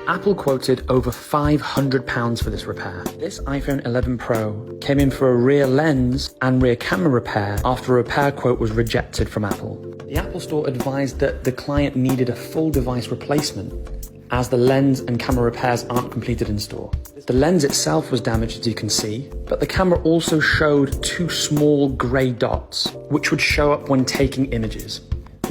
Apple quoted over £500 for this repair. This iPhone 11 Pro came in for a rear lens and rear camera repair after a repair quote was rejected from Apple. The Apple Store advised that the client needed a full device replacement, as the lens and camera repairs aren't completed in store. The lens itself was damaged, as you can see, but the camera also showed 2 small grey dots, which would show up when taking images.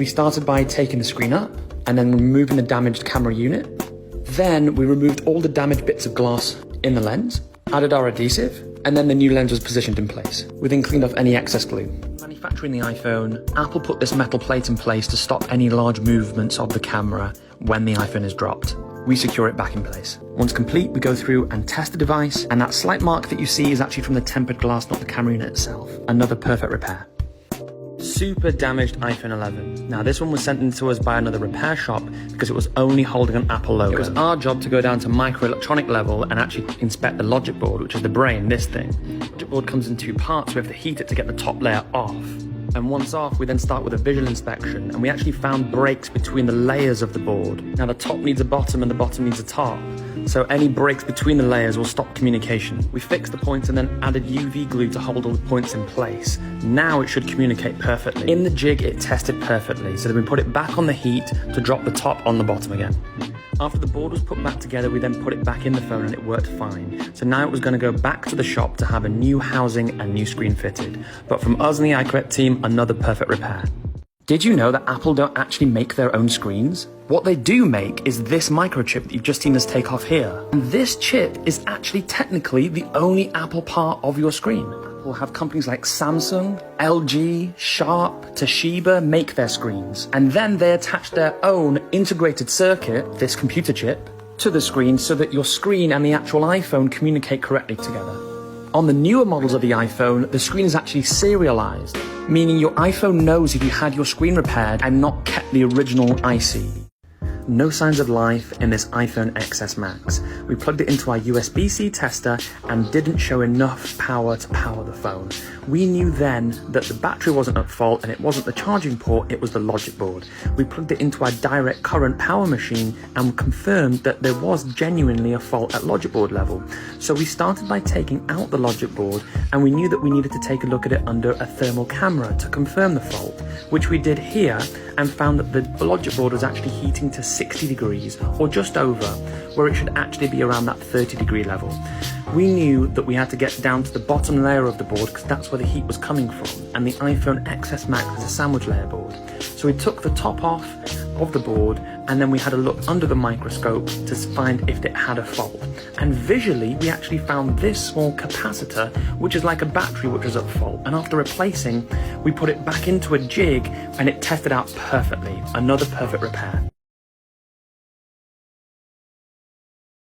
We started by taking the screen up and then removing the damaged camera unit. Then we removed all the damaged bits of glass in the lens, added our adhesive, and then the new lens was positioned in place. We then cleaned off any excess glue. Manufacturing the iPhone, Apple put this metal plate in place to stop any large movements of the camera when the iPhone is dropped. We secure it back in place. Once complete, we go through and test the device, and that slight mark that you see is actually from the tempered glass, not the camera unit itself. Another perfect repair. Super damaged iPhone 11. Now this one was sent in to us by another repair shop because it was only holding an Apple logo. It was our job to go down to microelectronic level and actually inspect the logic board, which is the brain, this thing. The logic board comes in 2 parts. We have to heat it to get the top layer off. And once off, we then start with a visual inspection, and we actually found breaks between the layers of the board. Now the top needs a bottom and the bottom needs a top, so any breaks between the layers will stop communication. We fixed the points and then added UV glue to hold all the points in place. Now it should communicate perfectly. In the jig, it tested perfectly, so then we put it back on the heat to drop the top on the bottom again. After the board was put back together, we then put it back in the phone and it worked fine. So now it was going to go back to the shop to have a new housing and new screen fitted. But from us and the iCorrect team, another perfect repair. Did you know that Apple don't actually make their own screens? What they do make is this microchip that you've just seen us take off here. And this chip is actually technically the only Apple part of your screen. Apple have companies like Samsung, LG, Sharp, Toshiba make their screens. And then they attach their own integrated circuit, this computer chip, to the screen so that your screen and the actual iPhone communicate correctly together. On the newer models of the iPhone, the screen is actually serialized, meaning your iPhone knows if you had your screen repaired and not kept the original IC. No signs of life in this iPhone XS Max. We plugged it into our USB-C tester and didn't show enough power to power the phone. We knew then that the battery wasn't at fault and it wasn't the charging port, it was the logic board. We plugged it into our direct current power machine and confirmed that there was genuinely a fault at logic board level. So we started by taking out the logic board, and we knew that we needed to take a look at it under a thermal camera to confirm the fault, which we did here and found that the logic board was actually heating to 60 degrees or just over, where it should actually be around that 30-degree level. We knew that we had to get down to the bottom layer of the board because that's where the heat was coming from, and the iPhone XS Max is a sandwich layer board. So we took the top off of the board and then we had a look under the microscope to find if it had a fault. And visually, we actually found this small capacitor, which is like a battery, which was at fault. And after replacing, we put it back into a jig and it tested out perfectly. Another perfect repair.